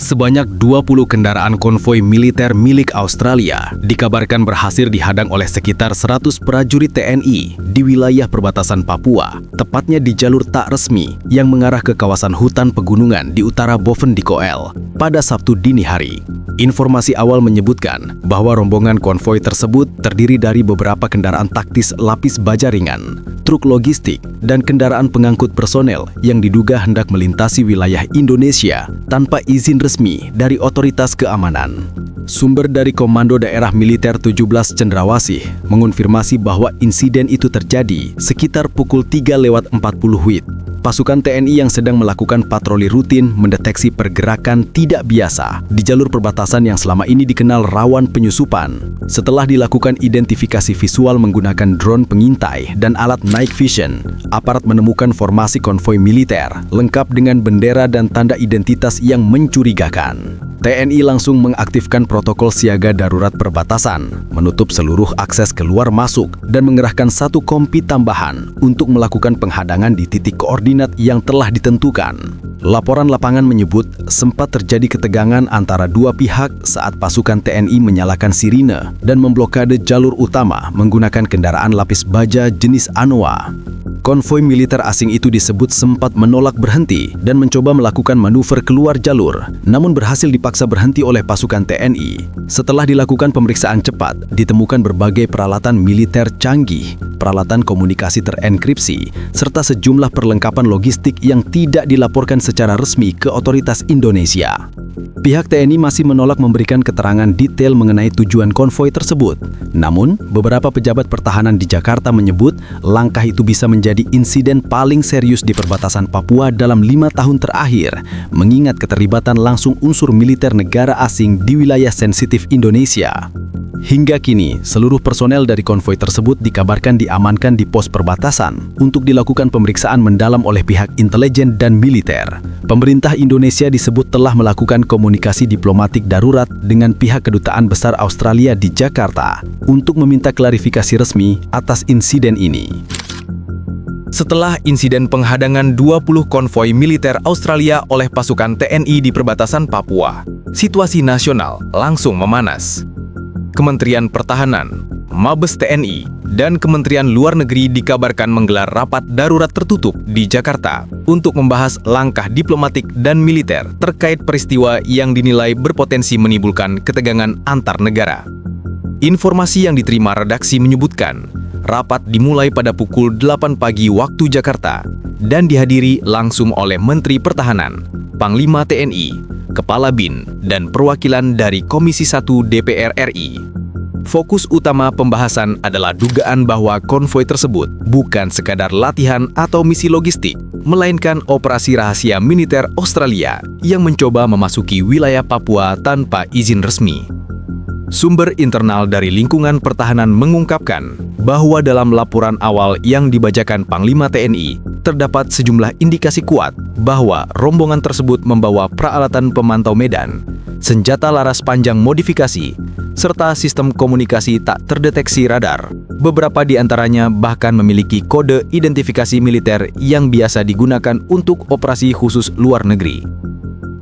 Sebanyak 20 kendaraan konvoi militer milik Australia dikabarkan berhasil dihadang oleh sekitar 100 prajurit TNI di wilayah perbatasan Papua, tepatnya di jalur tak resmi yang mengarah ke kawasan hutan pegunungan di utara Boven Dikoel pada Sabtu dini hari. Informasi awal menyebutkan bahwa rombongan konvoi tersebut terdiri dari beberapa kendaraan taktis lapis baja ringan, truk logistik, dan kendaraan pengangkut personel yang diduga hendak melintasi wilayah Indonesia tanpa izin resmi dari otoritas keamanan. Sumber dari Komando Daerah Militer 17 Cendrawasih mengonfirmasi bahwa insiden itu terjadi sekitar pukul 3:40 WIB. Pasukan TNI yang sedang melakukan patroli rutin mendeteksi pergerakan tidak biasa di jalur perbatasan yang selama ini dikenal rawan penyusupan. Setelah dilakukan identifikasi visual menggunakan drone pengintai dan alat night vision, aparat menemukan formasi konvoi militer lengkap dengan bendera dan tanda identitas yang mencurigakan. TNI langsung mengaktifkan protokol siaga darurat perbatasan, menutup seluruh akses keluar masuk, dan mengerahkan 1 kompi tambahan untuk melakukan penghadangan di titik koordinat yang telah ditentukan. Laporan lapangan menyebut sempat terjadi ketegangan antara dua pihak saat pasukan TNI menyalakan sirine dan memblokade jalur utama menggunakan kendaraan lapis baja jenis Anoa. Konvoi militer asing itu disebut sempat menolak berhenti dan mencoba melakukan manuver keluar jalur, namun berhasil dipaksa berhenti oleh pasukan TNI. Setelah dilakukan pemeriksaan cepat, ditemukan berbagai peralatan militer canggih, peralatan komunikasi terenkripsi, serta sejumlah perlengkapan logistik yang tidak dilaporkan secara resmi ke otoritas Indonesia. Pihak TNI masih menolak memberikan keterangan detail mengenai tujuan konvoi tersebut. Namun, beberapa pejabat pertahanan di Jakarta menyebut langkah itu bisa menjadi insiden paling serius di perbatasan Papua dalam 5 tahun terakhir, mengingat keterlibatan langsung unsur militer negara asing di wilayah sensitif Indonesia. Hingga kini, seluruh personel dari konvoi tersebut dikabarkan diamankan di pos perbatasan untuk dilakukan pemeriksaan mendalam oleh pihak intelijen dan militer. Pemerintah Indonesia disebut telah melakukan komunikasi diplomatik darurat dengan pihak Kedutaan Besar Australia di Jakarta untuk meminta klarifikasi resmi atas insiden ini. Setelah insiden penghadangan 20 konvoi militer Australia oleh pasukan TNI di perbatasan Papua, situasi nasional langsung memanas. Kementerian Pertahanan, Mabes TNI, dan Kementerian Luar Negeri dikabarkan menggelar rapat darurat tertutup di Jakarta untuk membahas langkah diplomatik dan militer terkait peristiwa yang dinilai berpotensi menimbulkan ketegangan antar negara. Informasi yang diterima redaksi menyebutkan, rapat dimulai pada pukul 8 pagi waktu Jakarta dan dihadiri langsung oleh Menteri Pertahanan, Panglima TNI, Kepala BIN, dan perwakilan dari Komisi 1 DPR RI. Fokus utama pembahasan adalah dugaan bahwa konvoi tersebut bukan sekadar latihan atau misi logistik, melainkan operasi rahasia militer Australia yang mencoba memasuki wilayah Papua tanpa izin resmi. Sumber internal dari lingkungan pertahanan mengungkapkan bahwa dalam laporan awal yang dibacakan Panglima TNI, terdapat sejumlah indikasi kuat bahwa rombongan tersebut membawa peralatan pemantau medan, senjata laras panjang modifikasi, serta sistem komunikasi tak terdeteksi radar. Beberapa di antaranya bahkan memiliki kode identifikasi militer yang biasa digunakan untuk operasi khusus luar negeri.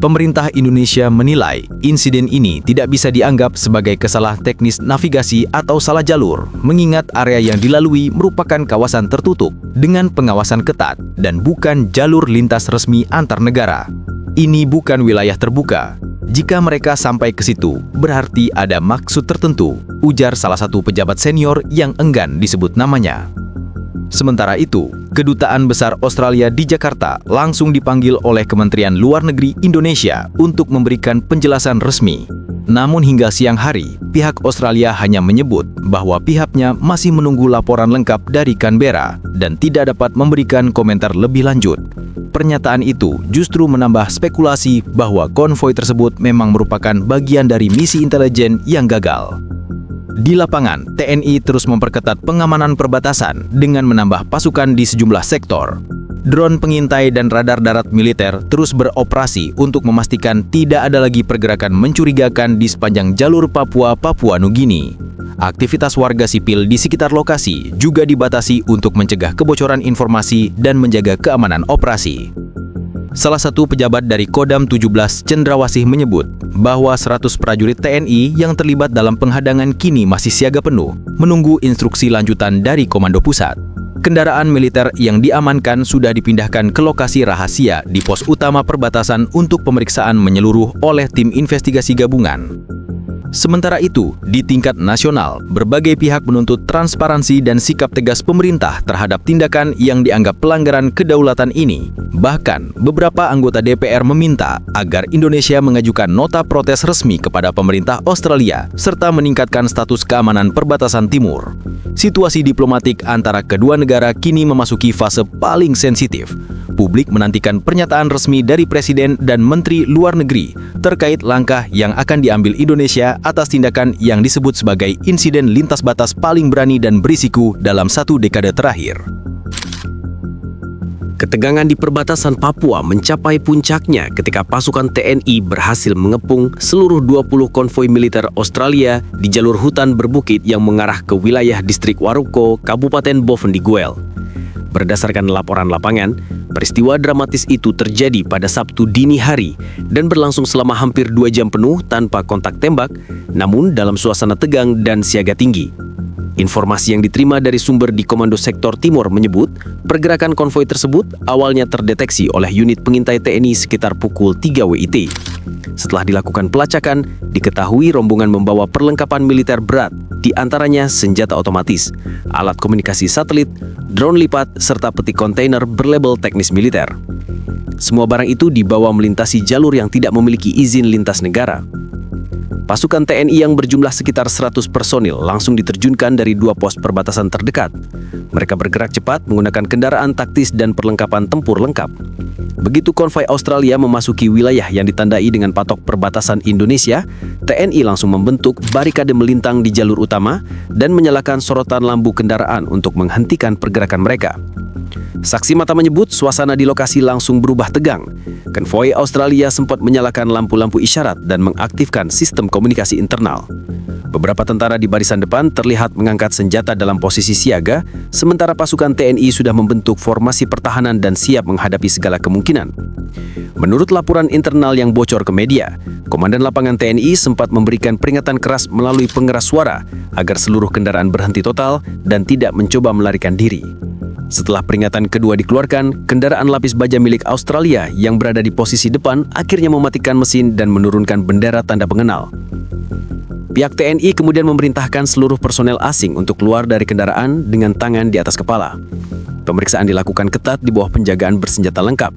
Pemerintah Indonesia menilai insiden ini tidak bisa dianggap sebagai kesalahan teknis navigasi atau salah jalur, mengingat area yang dilalui merupakan kawasan tertutup dengan pengawasan ketat dan bukan jalur lintas resmi antar negara. Ini bukan wilayah terbuka. Jika mereka sampai ke situ, berarti ada maksud tertentu, ujar salah satu pejabat senior yang enggan disebut namanya. Sementara itu, Kedutaan Besar Australia di Jakarta langsung dipanggil oleh Kementerian Luar Negeri Indonesia untuk memberikan penjelasan resmi. Namun hingga siang hari, pihak Australia hanya menyebut bahwa pihaknya masih menunggu laporan lengkap dari Canberra dan tidak dapat memberikan komentar lebih lanjut. Pernyataan itu justru menambah spekulasi bahwa konvoi tersebut memang merupakan bagian dari misi intelijen yang gagal. Di lapangan, TNI terus memperketat pengamanan perbatasan dengan menambah pasukan di sejumlah sektor. Drone pengintai dan radar darat militer terus beroperasi untuk memastikan tidak ada lagi pergerakan mencurigakan di sepanjang jalur Papua Nugini. Aktivitas warga sipil di sekitar lokasi juga dibatasi untuk mencegah kebocoran informasi dan menjaga keamanan operasi. Salah satu pejabat dari Kodam 17 Cendrawasih menyebut bahwa 100 prajurit TNI yang terlibat dalam penghadangan kini masih siaga penuh, menunggu instruksi lanjutan dari Komando Pusat. Kendaraan militer yang diamankan sudah dipindahkan ke lokasi rahasia di pos utama perbatasan untuk pemeriksaan menyeluruh oleh tim investigasi gabungan. Sementara itu, di tingkat nasional, berbagai pihak menuntut transparansi dan sikap tegas pemerintah terhadap tindakan yang dianggap pelanggaran kedaulatan ini. Bahkan, beberapa anggota DPR meminta agar Indonesia mengajukan nota protes resmi kepada pemerintah Australia serta meningkatkan status keamanan perbatasan timur. Situasi diplomatik antara kedua negara kini memasuki fase paling sensitif. Publik menantikan pernyataan resmi dari Presiden dan Menteri Luar Negeri terkait langkah yang akan diambil Indonesia atas tindakan yang disebut sebagai insiden lintas batas paling berani dan berisiko dalam 1 dekade terakhir. Ketegangan di perbatasan Papua mencapai puncaknya ketika pasukan TNI berhasil mengepung seluruh 20 konvoi militer Australia di jalur hutan berbukit yang mengarah ke wilayah distrik Waruko, Kabupaten Boven Diguel. Berdasarkan laporan lapangan, peristiwa dramatis itu terjadi pada Sabtu dini hari dan berlangsung selama hampir 2 jam penuh tanpa kontak tembak, namun dalam suasana tegang dan siaga tinggi. Informasi yang diterima dari sumber di Komando Sektor Timur menyebut, pergerakan konvoi tersebut awalnya terdeteksi oleh unit pengintai TNI sekitar pukul 3 WIT. Setelah dilakukan pelacakan, diketahui rombongan membawa perlengkapan militer berat, di antaranya senjata otomatis, alat komunikasi satelit, drone lipat, serta peti kontainer berlabel teknis militer. Semua barang itu dibawa melintasi jalur yang tidak memiliki izin lintas negara. Pasukan TNI yang berjumlah sekitar 100 personil langsung diterjunkan dari 2 pos perbatasan terdekat. Mereka bergerak cepat menggunakan kendaraan taktis dan perlengkapan tempur lengkap. Begitu konvoi Australia memasuki wilayah yang ditandai dengan patok perbatasan Indonesia, TNI langsung membentuk barikade melintang di jalur utama dan menyalakan sorotan lampu kendaraan untuk menghentikan pergerakan mereka. Saksi mata menyebut suasana di lokasi langsung berubah tegang. Konvoi Australia sempat menyalakan lampu-lampu isyarat dan mengaktifkan sistem komunikasi internal. Beberapa tentara di barisan depan terlihat mengangkat senjata dalam posisi siaga, sementara pasukan TNI sudah membentuk formasi pertahanan dan siap menghadapi segala kemungkinan. Menurut laporan internal yang bocor ke media, Komandan Lapangan TNI sempat memberikan peringatan keras melalui pengeras suara agar seluruh kendaraan berhenti total dan tidak mencoba melarikan diri. Setelah peringatan kedua dikeluarkan, kendaraan lapis baja milik Australia yang berada di posisi depan akhirnya mematikan mesin dan menurunkan bendera tanda pengenal. Pihak TNI kemudian memerintahkan seluruh personel asing untuk keluar dari kendaraan dengan tangan di atas kepala. Pemeriksaan dilakukan ketat di bawah penjagaan bersenjata lengkap.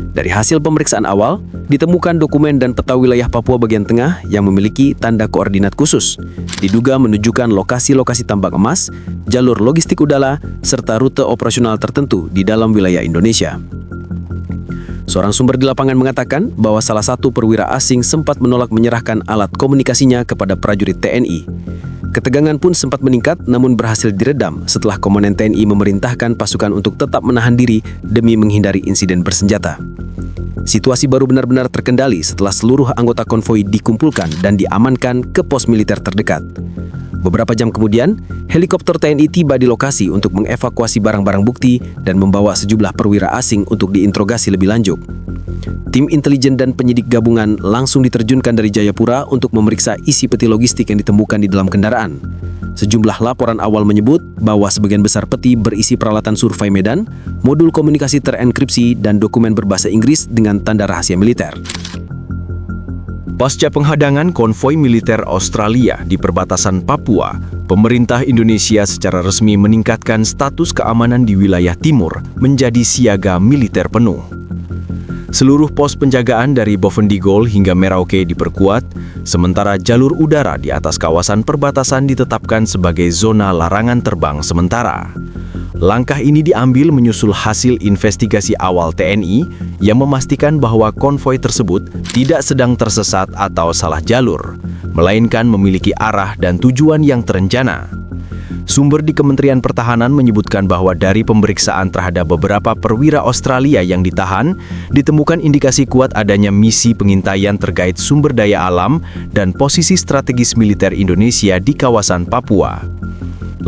Dari hasil pemeriksaan awal, ditemukan dokumen dan peta wilayah Papua bagian tengah yang memiliki tanda koordinat khusus. Diduga menunjukkan lokasi-lokasi tambang emas, jalur logistik udara, serta rute operasional tertentu di dalam wilayah Indonesia. Seorang sumber di lapangan mengatakan bahwa salah satu perwira asing sempat menolak menyerahkan alat komunikasinya kepada prajurit TNI. Ketegangan pun sempat meningkat namun berhasil diredam setelah Komandan TNI memerintahkan pasukan untuk tetap menahan diri demi menghindari insiden bersenjata. Situasi baru benar-benar terkendali setelah seluruh anggota konvoi dikumpulkan dan diamankan ke pos militer terdekat. Beberapa jam kemudian, helikopter TNI tiba di lokasi untuk mengevakuasi barang-barang bukti dan membawa sejumlah perwira asing untuk diinterogasi lebih lanjut. Tim intelijen dan penyidik gabungan langsung diterjunkan dari Jayapura untuk memeriksa isi peti logistik yang ditemukan di dalam kendaraan. Sejumlah laporan awal menyebut bahwa sebagian besar peti berisi peralatan survei medan, modul komunikasi terenkripsi, dan dokumen berbahasa Inggris dengan tanda rahasia militer. Pasca penghadangan konvoi militer Australia di perbatasan Papua, pemerintah Indonesia secara resmi meningkatkan status keamanan di wilayah timur menjadi siaga militer penuh. Seluruh pos penjagaan dari Boven Diguel hingga Merauke diperkuat, sementara jalur udara di atas kawasan perbatasan ditetapkan sebagai zona larangan terbang sementara. Langkah ini diambil menyusul hasil investigasi awal TNI yang memastikan bahwa konvoi tersebut tidak sedang tersesat atau salah jalur, melainkan memiliki arah dan tujuan yang terencana. Sumber di Kementerian Pertahanan menyebutkan bahwa dari pemeriksaan terhadap beberapa perwira Australia yang ditahan, ditemukan indikasi kuat adanya misi pengintaian terkait sumber daya alam dan posisi strategis militer Indonesia di kawasan Papua.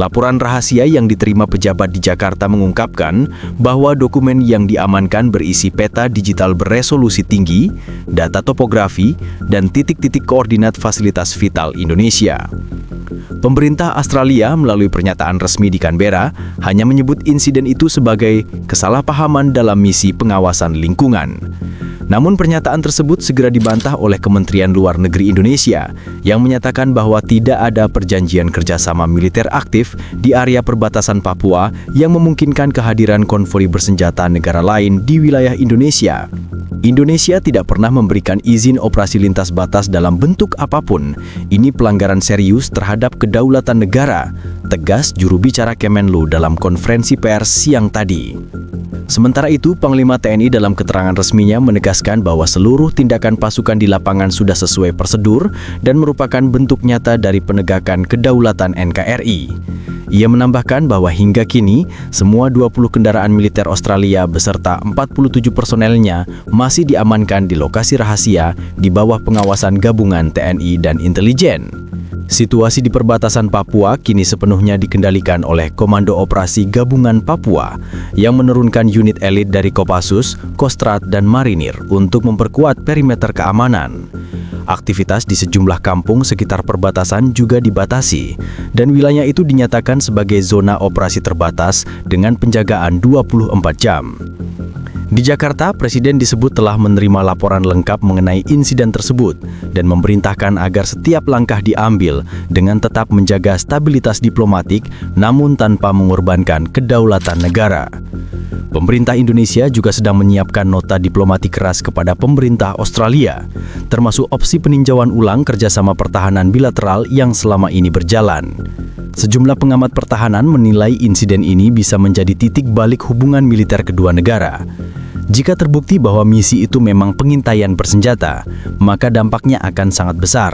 Laporan rahasia yang diterima pejabat di Jakarta mengungkapkan bahwa dokumen yang diamankan berisi peta digital beresolusi tinggi, data topografi, dan titik-titik koordinat fasilitas vital Indonesia. Pemerintah Australia melalui pernyataan resmi di Canberra hanya menyebut insiden itu sebagai kesalahpahaman dalam misi pengawasan lingkungan. Namun pernyataan tersebut segera dibantah oleh Kementerian Luar Negeri Indonesia yang menyatakan bahwa tidak ada perjanjian kerjasama militer aktif di area perbatasan Papua yang memungkinkan kehadiran konvoi bersenjata negara lain di wilayah Indonesia. Indonesia tidak pernah memberikan izin operasi lintas batas dalam bentuk apapun. Ini pelanggaran serius terhadap kedaulatan negara, tegas juru bicara Kemenlu dalam konferensi pers siang tadi. Sementara itu, Panglima TNI dalam keterangan resminya menegaskan bahwa seluruh tindakan pasukan di lapangan sudah sesuai prosedur dan merupakan bentuk nyata dari penegakan kedaulatan NKRI. Ia menambahkan bahwa hingga kini, semua 20 kendaraan militer Australia beserta 47 personelnya masih diamankan di lokasi rahasia di bawah pengawasan gabungan TNI dan intelijen. Situasi di perbatasan Papua kini sepenuhnya dikendalikan oleh Komando Operasi Gabungan Papua yang menurunkan unit elit dari Kopassus, Kostrad, dan Marinir untuk memperkuat perimeter keamanan. Aktivitas di sejumlah kampung sekitar perbatasan juga dibatasi, dan wilayah itu dinyatakan sebagai zona operasi terbatas dengan penjagaan 24 jam. Di Jakarta, Presiden disebut telah menerima laporan lengkap mengenai insiden tersebut dan memerintahkan agar setiap langkah diambil dengan tetap menjaga stabilitas diplomatik namun tanpa mengorbankan kedaulatan negara. Pemerintah Indonesia juga sedang menyiapkan nota diplomatik keras kepada pemerintah Australia, termasuk opsi peninjauan ulang kerjasama pertahanan bilateral yang selama ini berjalan. Sejumlah pengamat pertahanan menilai insiden ini bisa menjadi titik balik hubungan militer kedua negara. Jika terbukti bahwa misi itu memang pengintaian bersenjata, maka dampaknya akan sangat besar.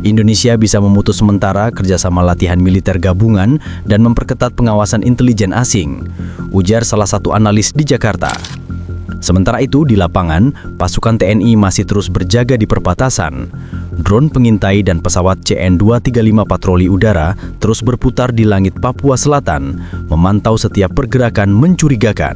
Indonesia bisa memutus sementara kerjasama latihan militer gabungan dan memperketat pengawasan intelijen asing, ujar salah satu analis di Jakarta. Sementara itu, di lapangan, pasukan TNI masih terus berjaga di perbatasan. Drone pengintai dan pesawat CN-235 patroli udara terus berputar di langit Papua Selatan, memantau setiap pergerakan mencurigakan.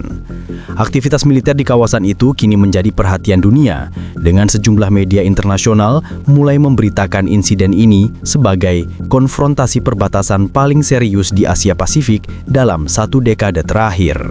Aktivitas militer di kawasan itu kini menjadi perhatian dunia, dengan sejumlah media internasional mulai memberitakan insiden ini sebagai konfrontasi perbatasan paling serius di Asia Pasifik dalam 1 dekade terakhir.